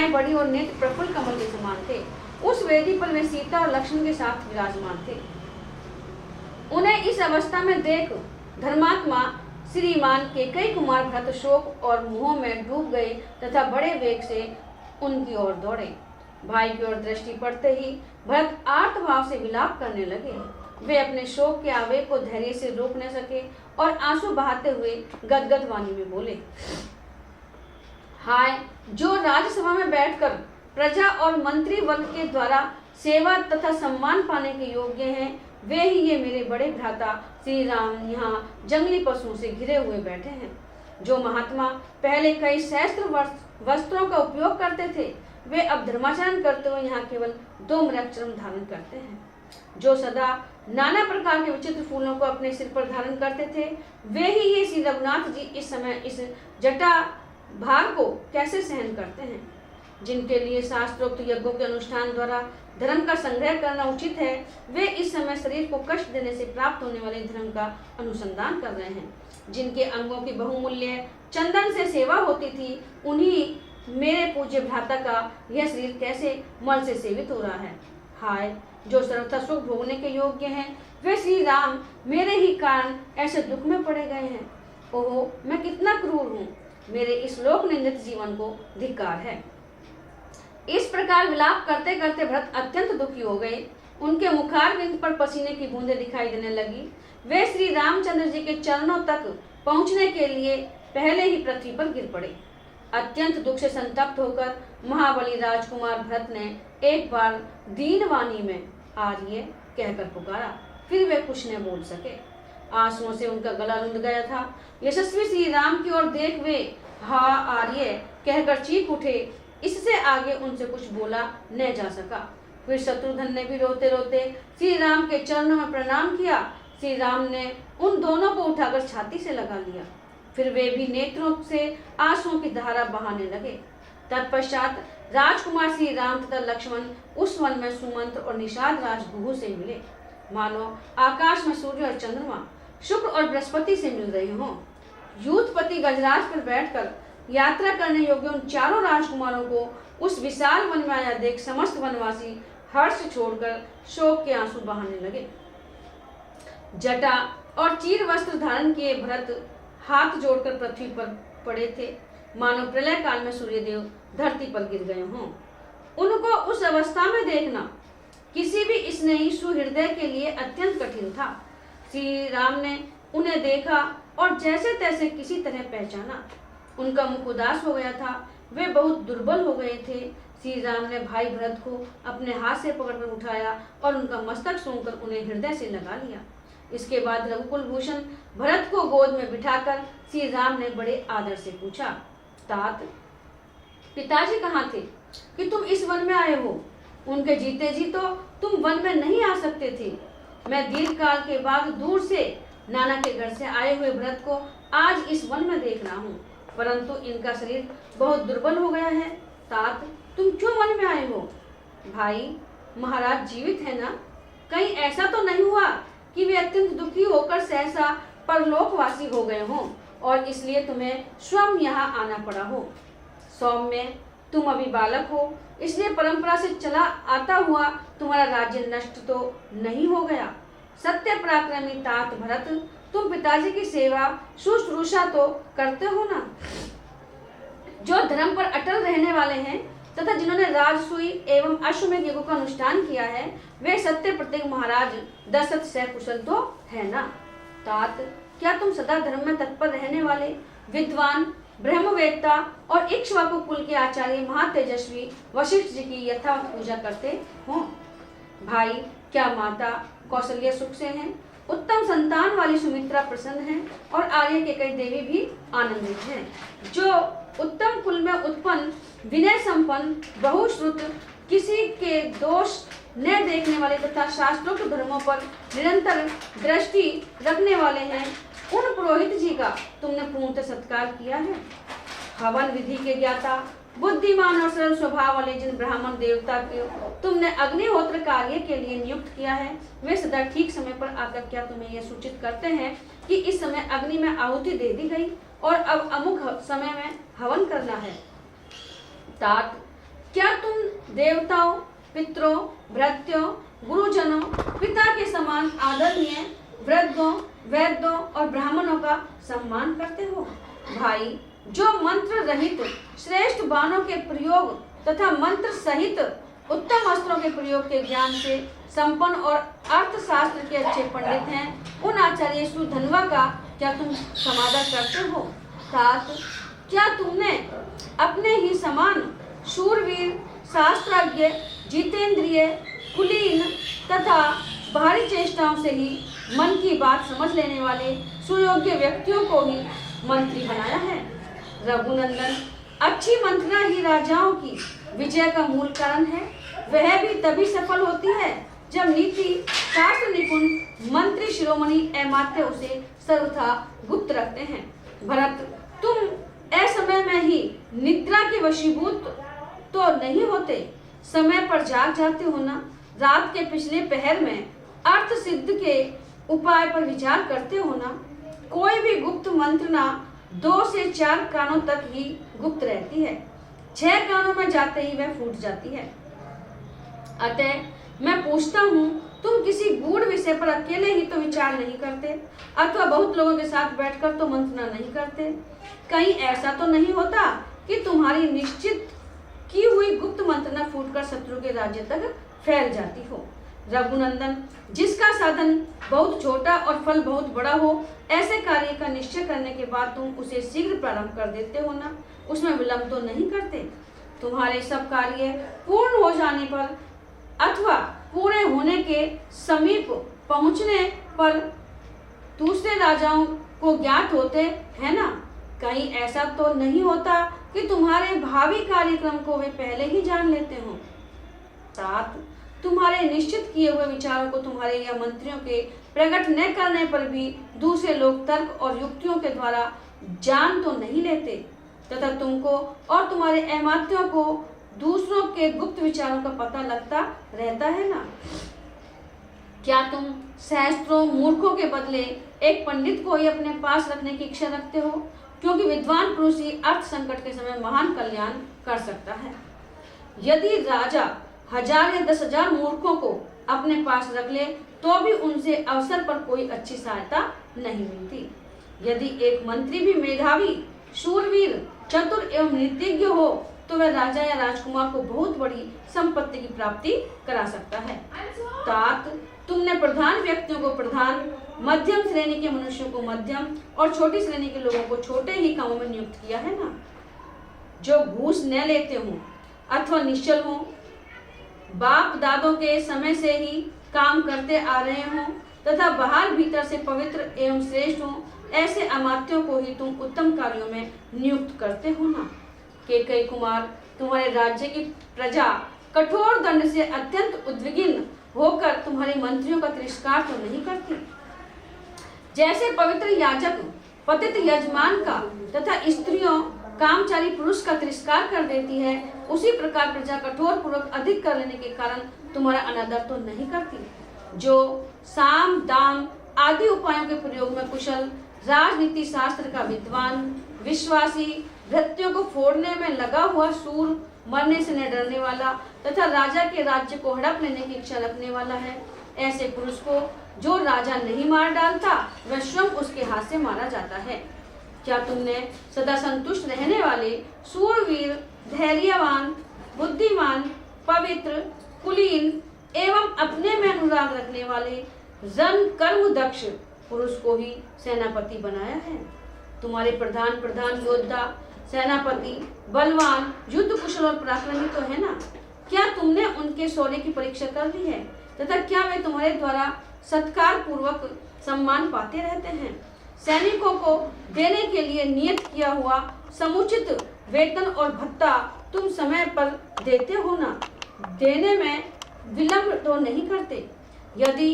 भुजाएं बड़ी और नेत्र प्रफुल्ल कमल के समान थे। उस वेदी पर वे सीता और लक्ष्मण के साथ विराजमान थे। उन्हें इस अवस्था में देख धर्मात्मा श्रीमान केकई कुमार भरत शोक और मोह में डूब गए तथा बड़े वेग से उनकी ओर दौड़े। भाई की ओर दृष्टि पड़ते ही भरत आर्त भाव से विलाप करने लगे। वे अपने शोक के आवेग को धैर्य से रोक न सके और आंसू बहाते हुए गदगद वाणी में बोले, हाय, जो राज्यसभा में बैठकर प्रजा और मंत्री वर्ग के द्वारा सेवा तथा सम्मान पाने के योग्य हैं, वे ही ये मेरे बड़े भ्राता श्री राम यहाँ जंगली पशुओं से घिरे हुए बैठे हैं। जो महात्मा पहले कई सहस्त्र वस्त्रों का उपयोग करते थे, वे अब धर्माचरण करते हुए यहाँ केवल 2 मृगचर्म धारण करते हैं। जो सदा नाना प्रकार के विचित्र फूलों को अपने सिर पर धारण करते थे, वे ही ये श्री रघुनाथ जी इस समय इस जटा भार को कैसे सहन करते हैं। जिनके लिए शास्त्रोक्त यज्ञों के अनुष्ठान द्वारा धर्म का संग्रह करना उचित है, वे इस समय शरीर को कष्ट देने से प्राप्त होने वाले धर्म का अनुसंधान कर रहे हैं। जिनके अंगों की बहुमूल्य चंदन से सेवा होती थी, उन्हीं मेरे पूज्य भ्राता का यह शरीर कैसे मल से सेवित हो रहा है। हाय, जो सर्वथा सुख भोगने के योग्य हैं, वे श्री राम मेरे ही कारण ऐसे दुख में पड़े गए हैं। ओहो, मैं कितना क्रूर हूँ, मेरे इस लोक निंदित जीवन को धिक्कार है। इस प्रकार विलाप करते करते भरत अत्यंत दुखी हो गए। उनके मुखारविंद पर पसीने की बूंदें दिखाई देने लगी। वे श्री रामचंद्र जी के चरणों तक पहुंचने के लिए पहले ही पृथ्वी पर गिर पड़े। अत्यंत दुख से संतप्त होकर महाबली राजकुमार भरत ने एक बार दीन वाणी में आर्य कहकर पुकारा, फिर वे कुछ न बोल सके। आंसुओं से उनका गला रुंध गया था। यशस्वी श्री राम की ओर देख वे हा आर्य कहकर चीख उठे। इससे आगे उनसे कुछ बोला न जा सका। फिर शत्रुघ्न ने भी रोते रोते श्री राम के चरणों में प्रणाम किया। श्री राम ने उन दोनों को उठाकर छाती से लगा लिया। फिर वे भी नेत्रों से आंसुओं की धारा बहाने लगे। तत्पश्चात राजकुमार श्री राम तथा लक्ष्मण उस वन में सुमंत्र और निषाद राज गुहू से मिले, मानो आकाश में सूर्य और चंद्रमा शुक्र और बृहस्पति से मिल रहे हों। यूथपति गजराज पर बैठकर यात्रा करने योग्य उन चारों राजकुमारों को उस विशाल वन में आया देख समस्त वनवासी हर्ष छोड़कर शोक के आंसू बहाने लगे। जटा और चीर वस्त्र धारण किए भरत हाथ जोड़कर पृथ्वी पर पड़े थे, मानो प्रलय काल में सूर्यदेव धरती पर गिर गए हों। उनको उस अवस्था में देखना किसी भी स्नेही सुहृदय के लिए अत्यंत कठिन था। श्री राम ने उन्हें देखा और जैसे तैसे किसी तरह पहचाना। उनका मुख उदास हो गया था, वे बहुत दुर्बल हो गए थे। श्री राम ने भाई भरत को अपने हाथ से पकड़कर उठाया और उनका मस्तक सूंघकर उन्हें हृदय से लगा लिया। इसके बाद रघुकुल भूषण भरत को गोद में बिठाकर श्री राम ने बड़े आदर से पूछा, तात, पिताजी कहाँ थे कि तुम इस वन में आए हो? उनके जीते जी तो तुम वन में नहीं आ सकते थे। मैं दीर्घ काल के बाद दूर से नाना के घर से आए हुए भरत को आज इस वन में देख रहा हूँ, परंतु इनका शरीर बहुत दुर्बल हो गया है। तात, तुम क्यों वन में आए हो? भाई, महाराज जीवित है ना? कहीं ऐसा तो नहीं हुआ कि वे अत्यंत दुखी होकर सहसा परलोकवासी हो गए हों और इसलिए तुम्हें स्वयं यहाँ आना पड़ा हो? सौम्य, तुम अभी बालक हो, इसलिए परंपरा से चला आता हुआ तुम्हारा राज्य नष्ट तो नहीं हो गया। सत्य पराक्रमी तात भरत, तुम पिताजी की सेवा शुश्रूषा तो करते हो ना? जो धर्म पर अटल रहने वाले हैं तथा जिन्होंने राजसूय एवं अश्वमेध यज्ञों का अनुष्ठान किया है, वे सत्य प्रत्येक महाराज दशरथ सकुशल तो है ना? तात, क्या तुम सदा धर्म में तत्पर रहने वाले विद्वान ब्रह्मवेत्ता और इक्ष्वाकु कुल के आचार्य महातेजस्वी वशिष्ठ जी की यथावत पूजा करते हो? भाई, क्या माता कौशल्य सुख से हैं? उत्तम संतान वाली सुमित्रा प्रसन्न है और आर्य के कई देवी भी आनंदित हैं। जो उत्तम कुल में उत्पन्न विनय संपन्न बहुश्रुत किसी के दोष न देखने वाले तथा शास्त्रोक्त धर्मों पर निरंतर दृष्टि रखने वाले हैं, उन पुरोहित जी का तुमने पूर्णतः सत्कार किया है। हवन विधि के ज्ञाता बुद्धिमान और सरल स्वभाव वाले जिन ब्राह्मण देवता को तुमने अग्निहोत्र कार्य के लिए नियुक्त किया है, वे सदा ठीक समय पर आकर क्या तुम्हें यह सूचित करते हैं कि इस समय अग्नि में आहुति दे दी गई और अब अमुक समय में हवन करना है? तात, क्या तुम देवताओं, पितरों, भृत्यों, गुरुजनों, पिता के समान आदरणीय वृद्धों, वैद्यों और ब्राह्मणों का सम्मान करते हो? भाई, जो मंत्र रहित श्रेष्ठ बाणों के प्रयोग तथा मंत्र सहित उत्तम अस्त्रों के प्रयोग के ज्ञान से संपन्न और अर्थशास्त्र के अच्छे पंडित हैं, उन आचार्य सुधन्वा का क्या तुम समादर करते हो? तात, क्या तुमने अपने ही समान शूरवीर, शास्त्रज्ञ, जितेंद्रिय, कुलीन तथा भारी चेष्टाओं से ही मन की बात समझ लेने वाले सुयोग्य व्यक्तियों को ही मंत्री बनाया है? रघुनंदन, अच्छी मंत्रणा ही राजाओं की विजय का मूल कारण है। वह भी तभी सफल होती है जब नीति शास्त्र निपुण मंत्री शिरोमणि अमात्य उसे सर्वथा गुप्त रखते हैं। भरत, तुम असमय में ही निद्रा के वशीभूत तो नहीं होते, समय पर जाग जाते हो ना? रात के पिछले पहर में अर्थ सिद्ध के उपाय पर विचार करते हो ना? कोई भी गुप्त मंत्रणा 2 से 4 कानों तक ही गुप्त रहती है, 6 कानों में जाते ही वह फूट जाती है। अतः मैं पूछता हूँ, तुम किसी गूढ़ विषय पर अकेले ही तो विचार नहीं करते अथवा बहुत लोगों के साथ बैठकर तो मंत्रणा नहीं करते? कहीं ऐसा तो नहीं होता कि तुम्हारी निश्चित की हुई गुप्त मंत्रणा फूटकर शत्रु के राज्य तक फैल जाती हो? रघुनंदन, जिसका साधन बहुत छोटा और फल बहुत बड़ा हो, ऐसे कार्य का निश्चय करने के बाद तुम उसे शीघ्र प्रारंभ कर देते हो ना? उसमें विलंब तो नहीं करते? तुम्हारे सब कार्य पूर्ण हो जाने पर अथवा पूरे होने के समीप पहुंचने पर दूसरे राजाओं को ज्ञात होते हैं ना? कहीं ऐसा तो नहीं होता कि तुम्हारे भावी कार्यक्रम को वे पहले ही जान लेते हो? तात, तुम्हारे निश्चित किए हुए विचारों को तुम्हारे या मंत्रियों के प्रकट न करने पर भी दूसरे लोग तर्क और युक्तियों के द्वारा जान तो नहीं लेते, तथा तुमको और तुम्हारे अमात्यों को दूसरों के गुप्त विचारों का पता लगता रहता है ना? क्या तुम सहस्त्रों मूर्खों के बदले एक पंडित को ही अपने पास रखने की इच्छा रखते हो, क्योंकि विद्वान पुरुष ही अर्थ संकट के समय महान कल्याण कर सकता है? यदि राजा 1000 या 10,000 मूर्खों को अपने पास रख ले तो भी उनसे अवसर पर कोई अच्छी सहायता नहीं मिलती। यदि एक मंत्री भी मेधावी, शूरवीर, चतुर एवं नीतिज्ञ हो तो वह राजा या राजकुमार को बहुत बड़ी संपत्ति की प्राप्ति करा सकता है। तात, तुमने प्रधान व्यक्तियों को प्रधान, मध्यम श्रेणी के मनुष्यों को मध्यम और छोटी श्रेणी के लोगों को छोटे ही कामों में नियुक्त किया है ना? जो घूस न लेते हो अथवा निश्चल हो, बाप दादों के समय से ही काम करते आ रहे हो तथा बाहर भीतर से पवित्र एवं श्रेष्ठ हो, ऐसे अमात्यों को ही तुम उत्तम कार्यों में नियुक्त करते हो ना? केकई कुमार, तुम्हारे राज्य की प्रजा कठोर दंड से अत्यंत उद्विग्न होकर तुम्हारे मंत्रियों का तिरस्कार तो नहीं करती? जैसे पवित्र याजक पतित यजमान का तथा स्त्रियों कामचारी पुरुष का तिरस्कार कर देती है, उसी प्रकार प्रजा कठोर पूर्वक अधिक कर लेने के कारण तुम्हारा अनादर तो नहीं करती? जो साम दाम आदि उपायों के प्रयोग में कुशल, राजनीति शास्त्र का विद्वान, विश्वासी, भृत्यों को फोड़ने में लगा हुआ शूर, मरने से न डरने वाला तथा राजा के राज्य को हड़प लेने की इच्छा रखने वाला है, ऐसे पुरुष को जो राजा नहीं मार डालता वह स्वयं उसके हाथ से मारा जाता है। क्या तुमने सदा संतुष्ट रहने वाले, सूरवीर, धैर्यवान, बुद्धिमान, पवित्र, कुलीन एवं अपने में अनुराग रखने वाले रण कर्म दक्ष पुरुष को ही सेनापति बनाया है? तुम्हारे प्रधान योद्धा, सेनापति, बलवान, युद्ध कुशल और पराक्रमी तो है ना? क्या तुमने उनके शौर्य की परीक्षा कर ली है तथा क्या वे तुम्हारे द्वारा सत्कार पूर्वक सम्मान पाते रहते हैं? सैनिकों को देने के लिए नियत किया हुआ समुचित वेतन और भत्ता तुम समय पर देते हो ना? देने में विलंब तो नहीं करते? यदि